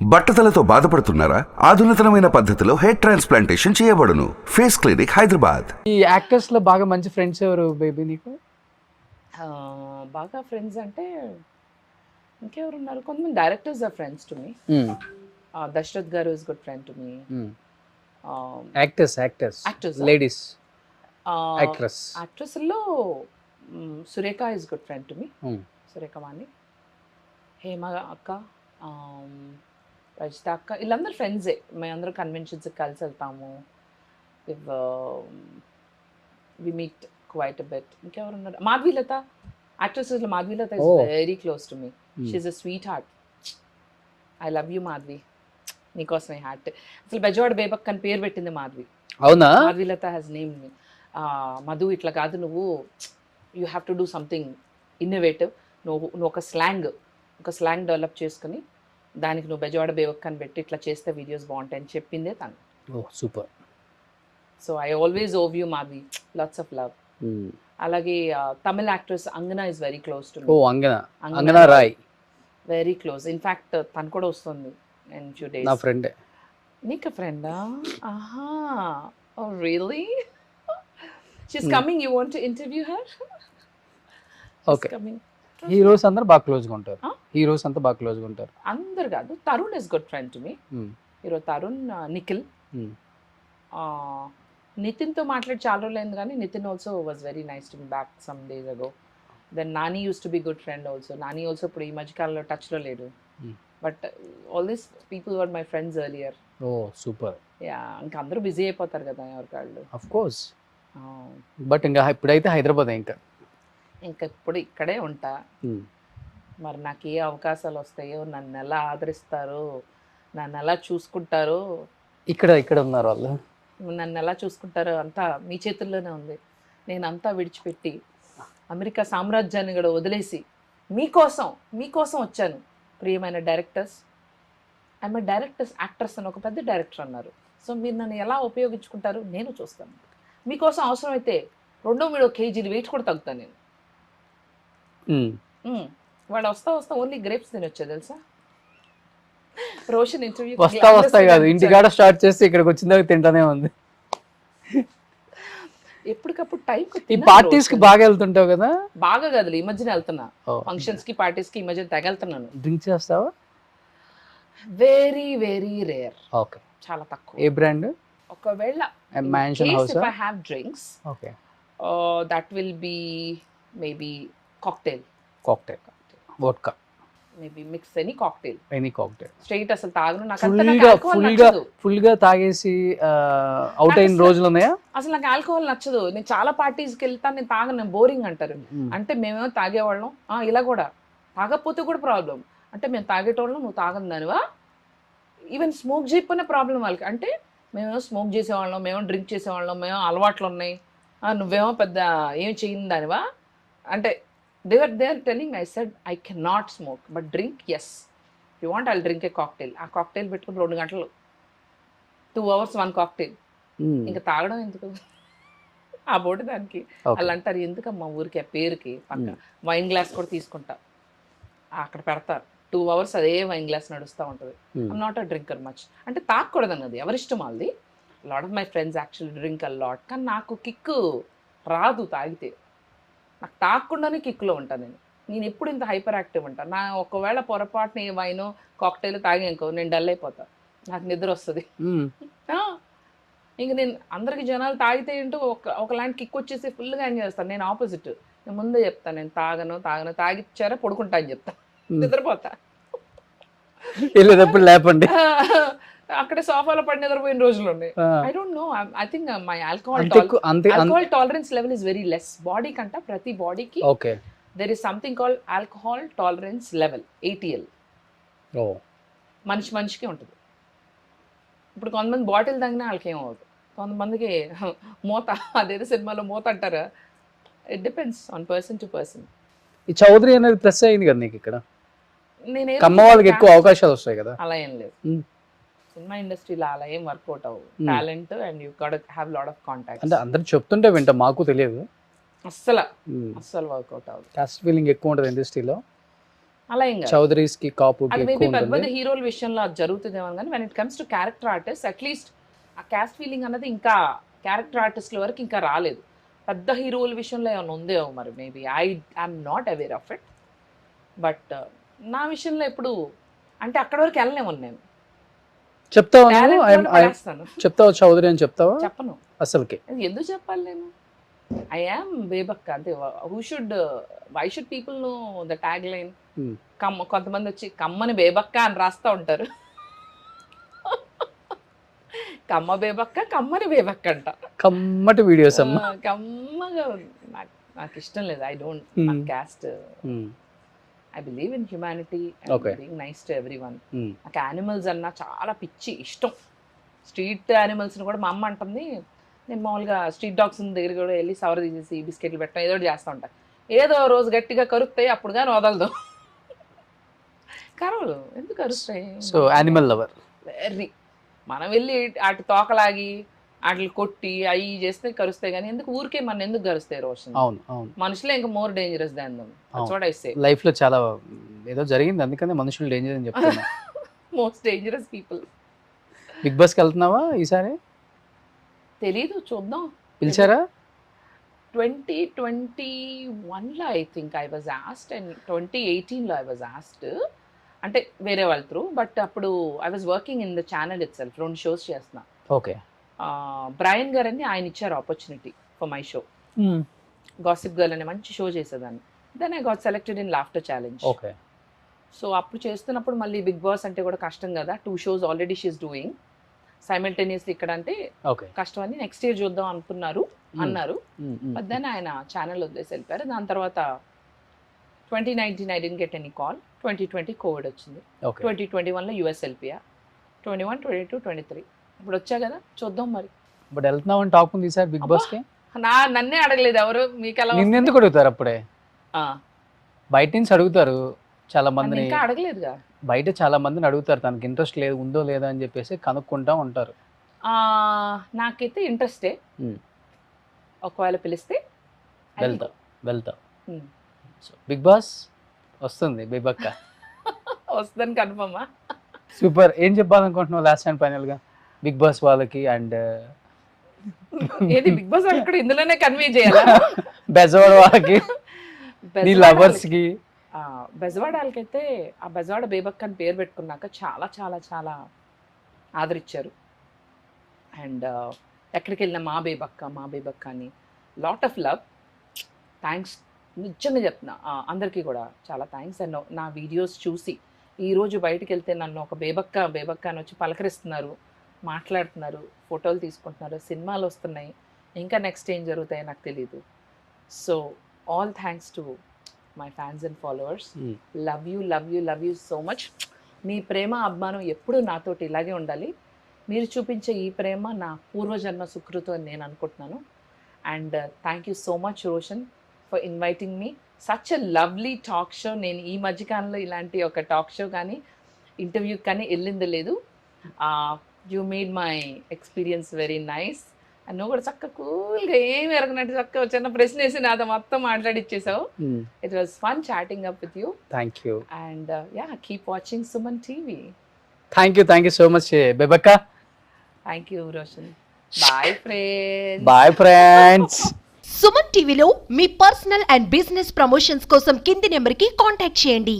బట్టతలతో బాధపడుతున్నారా? ఆధునితనమైన పద్ధతిలో hair transplantation చేయబడును. Face clinic, Hyderabad. ఈ యాక్టర్స్ లో బాగా మంచి ఫ్రెండ్స్ ఎవరు బేబీ నీకు? బాగా ఫ్రెండ్స్ అంటే ఇంకెవరున్నారు, కొంతమంది directors are friends to me. Dasarath గారు is good friend to me. Actors Actors, ladies యాక్ట్రెస్లో Surekha is good friend to me. Surekha Vani, Hema అక్క, రజిత అక్క, వీళ్ళందరూ ఫ్రెండ్సే. మేమందరం కన్వెన్షన్స్కి కలిసి వెళ్తాము. We meet quite a bit. ఇంకెవరున్నారు, మాధవీలత, యాక్ట్రెసెస్లో Madhavilatha is very close to me. She's a sweet heart. I love you Madhavi, నీకోసమే హార్ట్. అసలు బెజవాడ బేబక్ అని పేరు పెట్టింది మాధవి. అవునా? మాధవీలత హ్యాస్ నేమ్ మీ. మధు ఇట్లా కాదు, నువ్వు you have to do something innovative. నువ్వు ఒక స్లాంగ్ డెవలప్ చేసుకుని దానికి నువ్వు బెజవాడ బేబక్ అని పెట్టి ఇట్లా చేస్తే వీడియోస్ బాగుంటాయని చెప్పిందే తను. Oh super. So I always owe you Madhavi, lots of love. అలాగే Tamil actress Angana is very close to oh Angana Roy, very close. In fact తను కూడా వస్తుంది ఇన్ ఫ్యూ డేస్. నా ఫ్రెండ్. నీకు ఫ్రెండా? ఆహా, oh really? She's coming, you want to interview her? Okay. Heroes అందరూ బాగా క్లోజ్గా ఉంటారు. హీరోస్ అంతా బాగా క్లోజ్గా ఉంటారు. అందరు కాదు, Tarun is good friend to me. Hero Tarun, Nikhil, నితిన్తో మాట్లాడి చాలా రోజులు అయింది, కానీ Nitin also was very nice to me back some days ago. Then Nani used to be good friend also. Nani also ఇప్పుడు ఈ మధ్యకాలంలో టచ్లో లేడు. But all these people were my friends earlier. Oh super. Ya, ఇంకా అందరూ బిజీ అయిపోతారు కదా ఎవరికాళ్ళు. Of course. బట్ ఇంకా ఇప్పుడైతే హైదరాబాద్ ఇంకా ఇప్పుడు ఇక్కడే ఉంటా. మరి నాకు ఏ అవకాశాలు వస్తాయో, నన్ను ఎలా ఆదరిస్తారో, నన్ను ఎలా చూసుకుంటారో, ఇక్కడ ఉన్నారు వాళ్ళు, నన్ను ఎలా చూసుకుంటారో అంతా మీ చేతుల్లోనే ఉంది. నేను అంతా విడిచిపెట్టి అమెరికా సామ్రాజ్యాన్ని కూడా వదిలేసి మీకోసం వచ్చాను. ప్రియమైన డైరెక్టర్స్, ఐఎమ్ డైరెక్టర్స్ యాక్టర్స్ అని ఒక పెద్ద డైరెక్టర్ అన్నారు. సో మీరు నన్ను ఎలా ఉపయోగించుకుంటారు నేను చూస్తాను. మీకోసం అవసరమైతే 2-3 కేజీలు వెయిట్ కూడా తగ్గుతాను నేను. వాడు వస్తా ఓన్లీ గ్రేప్స్ తినొచ్చా తెలుసా? రోషన్ ఇంటర్వ్యూ వస్తాయి కాదు, ఇంటికాడ స్టార్ట్ చేసి ఇక్కడికి వచ్చిన దాకా తింటానే ఉంది. ఎప్పటికప్పుడు టైం ఈ పార్టీస్ కి బాగా వెళ్తుంటావు కదా? బాగా కదలు, ఈ మధ్యన వెళ్తున్నా ఫంక్షన్స్ కి, పార్టీస్ కి ఈ మధ్యన తెగెళ్తున్నాను. డ్రింక్ చేస్తావా? Very very rare. ఓకే, చాలా తక్కువ. ఏ బ్రాండ్? ఒకవేళ mansion house. if I have drinks, okay, that will be maybe cocktail vodka, maybe mix any cocktail. Straight అసలు తాగను. నాకు ఫుల్ గా తాగేసి అవుట్ అయిన రోజులు ఉన్నాయా? అసలు నాకు ఆల్కహాల్ నచ్చదు. నేను చాలా పార్టీస్కి వెళ్తాను, నేను తాగను, నేను బోరింగ్ అంటారు. అంటే మేమేమో తాగేవాళ్ళం, ఇలా కూడా తాగకపోతే కూడా ప్రాబ్లం. అంటే మేము తాగేటోళ్ళం, నువ్వు తాగను దానివా? ఈవెన్ స్మోక్ చేయకపోయినా ప్రాబ్లం వాళ్ళకి. అంటే మేమేమో స్మోక్ చేసేవాళ్ళం, మేము డ్రింక్ చేసేవాళ్ళం, మేము అలవాట్లు ఉన్నాయి, నువ్వేమో పెద్ద ఏం చేయను దానివా అంటే they are telling me. I said I cannot smoke but drink, yes, if you want I'll drink a cocktail. ఆ కాక్టైల్ పెట్టుకుని 2 గంటలు, 2 hours 1 కాక్టైల్. ఇంకా తాగడం ఎందుకు ఆ బోటి దానికి? వాళ్ళు అంటారు ఎందుకమ్మా ఊరికి, ఆ పేరుకి పక్క వైన్ గ్లాస్ కూడా తీసుకుంటా, అక్కడ పెడతారు 2 hours అదే వైన్ గ్లాస్ నడుస్తూ ఉంటుంది. I'm not a drinker much. అంటే తాగకూడదు అన్నది ఎవరిష్టం వాళ్ళది. Lot of my friends actually drink a lot, కానీ నాకు కిక్ రాదు తాగితే. నాకు తాగకుండానే కిక్లో ఉంటాను నేను ఎప్పుడు ఇంత హైపర్ యాక్టివ్ ఉంటాను. నా ఒకవేళ పొరపాటున ఏ వైనో కాక్టైల్ తాగానుకో నేను డల్ అయిపోతాను, నాకు నిద్ర వస్తుంది. ఇంక నేను అందరికి జనాలు తాగితే ఏంటో ఒకలాంటి కిక్ వచ్చేసి ఫుల్గా ఎంజాయ్ చేస్తాను. నేను ఆపోజిట్. నేను ముందే చెప్తాను, నేను తాగను, తాగిచ్చారా పడుకుంటా అని చెప్తాను, నిద్రపోతా. లేపండి అక్కడే సోఫాలో పడి నిద్రపోయిన రోజులు ఉన్నాయి. I don't know, I think my alcohol tolerance level is very less. Body కంట ప్రతి బాడీకి there is something called alcohol tolerance level, ATL. మనిషికి ఉంటుంది. ఇప్పుడు కొంతమంది బాటిల్ తాగినా వాళ్ళకి ఏమవుతుంది, కొంతమందికి మూత, అదేదో సినిమాలో మూత అంటారా. It depends on person to person. ఈ చౌదరి అనేది ప్లస్ అయింది కదా నీకు ఇక్కడ, కమ్మ వాళ్ళకి ఎక్కువ అవకాశాలు వస్తాయి కదా? అలా ఏం లేదు, సినిమా ఇండస్ట్రీలో అలా ఏం వర్కౌట్ అవ్వదు. Talent and you got have lot of contacts. అంటే అందరు చెప్తుంటే వింటా, మాకు తెలియదు. అస్సలు వర్కౌట్ అవ్వదు. కాస్ట్ ఫీలింగ్ ఎక్కువ ఉంటుంది ఇండస్ట్రీలో. అలా ఏం కాదు. చౌదరీస్ కి కాపుకి అది ఎక్కువ మేబీ పెద్ద పెద్ద ఉంటుంది. హీరోల విషయంలో అది జరుగుతుందేమో కానీ when it comes to character artist at least ఆ క్యాస్ట్ ఫీలింగ్ అన్నది ఇంకా క్యారెక్టర్ ఆర్టిస్ట్ల వరకు ఇంకా రాలేదు. పెద్ద హీరోల విషయంలో ఏమైనా ఉందేమో మరి maybe I'm not aware of it. But నా విషయంలో ఎప్పుడు అంటే అక్కడ వరకు వెళ్ళలేము నేను. చెప్తావా Talent నువ్వు? లోనే పడేస్తాను. చెప్తావా చౌదరి అని చెప్తావా చెప్పను. అసలుకి? ఎందుకు చెప్పాలి నేను? ఐ యామ్ బేబక్క అంతే. Why should people know the tagline? కొంతమంది వచ్చి కమ్మని బేబక్క అని రాస్తా ఉంటారు. కమ్మ బేబక్క, కమ్మని బేబక్క అంట. కమ్మటి వీడియోస్ అమ్మా. కమ్మగా నాకు ఇష్టం లేదు. I don't caste. I believe in humanity and being nice to everyone. నాకు యానిమల్స్ అన్నా చాలా పిచ్చి ఇష్టం. స్ట్రీట్ యానిమల్స్ని కూడా మా అమ్మ అంటుంది. నేను మామూలుగా స్ట్రీట్ డాగ్స్ దగ్గర కూడా వెళ్ళి సవర తీసేసి బిస్కెట్లు పెట్టడం ఏదో ఒకటి చేస్తూ ఉంటాను. ఏదో రోజు గట్టిగా కరుస్తాయి, అప్పుడు కానీ వదలదు. కరవలు ఎందుకు కరుస్తాయి? So animal lover. వెర్రీ. మనం వెళ్ళి వాటి తోకలాగి వాటిని కొట్టి అవి చేస్తే కరుస్తాయి, కానీ ఎందుకు ఊరికే మన ఎందుకు కరుస్తాయి రోషన్? అవును అవును. మనుషులే ఇంకా more dangerous than them. That's what I say. Life లో చాలా ఏదో జరిగింది, అందుకనే మనుషులు డేంజర్ అని చెప్తున్నా. Most dangerous people. Big boss కి వెళ్తున్నావా ఈసారి? తెలీదు, చూద్దాం. పిలిచారా? 2021లో I think I was asked and 2018లో ఐ వాజ్ ఆస్డ్. అంటే వేరే వాళ్ళ త్రూ. బట్ అప్పుడు I was working in the channel itself. 2 shows చేస్తున్నా. ఓకే. బ్రయన్ గారు అని ఆయన ఇచ్చారు opportunity for my show. Gossip girl అనే మంచి షో చేసేదాన్ని. Then I got selected in laughter challenge. Okay. So అప్పుడు చేస్తున్నప్పుడు మళ్ళీ బిగ్ బాస్ అంటే కూడా కష్టం కదా. 2 shows already she's doing simultaneously. ఇక్కడ అంటే కష్టం అని నెక్స్ట్ ఇయర్ చూద్దాం అన్నారు. బట్ దెన్ ఆయన ఛానల్ వదిలేసి వెళ్ళిపోయారు. దాని తర్వాత 2019 I didn't get any call. 2020 Covid వచ్చింది. 2021లో యూఎస్ వెళ్ళిపోయా. 21, 22, 23 ఇప్పుడు వచ్చా కదా, చూద్దాం మరి. బట్ వెళ్తున్నావు అని టాక్ ఉంది ఈసారి బిగ్ బాస్ కి. నన్నే అడగలేదు ఎవరు. మీకు ఎలా? నిన్నెందుకు అడుగుతారు అప్పుడే? బయట నుంచి అడుగుతారు చాలా మందిని. ఇంకా అడగలేదుగా. బయట చాలా మందిని అడుగుతారు, తనకి ఇంట్రెస్ట్ లేదు ఉందో లేదా అని చెప్పేసి కనుక్కుంటా ఉంటారు. నాకైతే ఇంట్రెస్టే. ఒకవేళ పిలిస్తే వెళ్తా. బిగ్ బాస్ వస్తుంది బేబక్క. వస్తుందని కన్ఫర్మా? సూపర్. ఏం చెప్పాలనుకుంటున్నావు లాస్ట్ అండ్ ఫైనల్ గా బిగ్ బాస్ వాళ్ళకి అండ్ ఏది బిగ్ బాస్ ఇక్కడ ఇందులోనే కన్వే చేయాలా? బెజవాడ వాళ్ళకి, నీ లవర్స్ కి. బెజవాడ వాళ్ళకైతే ఆ బెజవాడ బేబక్క అని పేరు పెట్టుకున్నాక చాలా చాలా చాలా ఆదరించారు. అండ్ ఎక్కడికి వెళ్ళినా మా బేబక్క అని లాట్ ఆఫ్ లవ్. థ్యాంక్స్, నిజంగా చెప్తున్నా అందరికీ కూడా చాలా థ్యాంక్స్. అండ్ నా వీడియోస్ చూసి ఈరోజు బయటకు వెళ్తే నన్ను ఒక బేబక్క అని వచ్చి పలకరిస్తున్నారు, మాట్లాడుతున్నారు, ఫోటోలు తీసుకుంటున్నారు, సినిమాలు వస్తున్నాయి. ఇంకా నెక్స్ట్ ఏం జరుగుతాయో నాకు తెలీదు. So all thanks to my fans and followers. Love you so much. మీ ప్రేమ అభిమానం ఎప్పుడూ నాతోటి ఇలాగే ఉండాలి. మీరు చూపించే ఈ ప్రేమ నా పూర్వజన్మ సుకృతం అని నేను అనుకుంటున్నాను. And thank you so much Roshan for inviting me. Such a lovely talk show. నేను ఈ మధ్యకాలంలో ఇలాంటి ఒక టాక్ షో కానీ ఇంటర్వ్యూ కానీ వెళ్ళింది లేదు. You made my experience very nice. And నువ్వు కూడా చక్కగా కూల్గా ఏమి ఎరగనట్టు చక్కగా చిన్న ప్రశ్న వేసి నాతో మొత్తం మాట్లాడిచ్చేసావు. It was fun chatting up with you. Thank you. And keep watching Suman TV. Thank you so much Bebakka. Thank you Roshan. Bye friends. Bye friends. Suman టీవీలో మీ పర్సనల్ అండ్ బిజినెస్ ప్రమోషన్స్ కోసం కింది నెంబర్కి కాంటాక్ట్ చేయండి.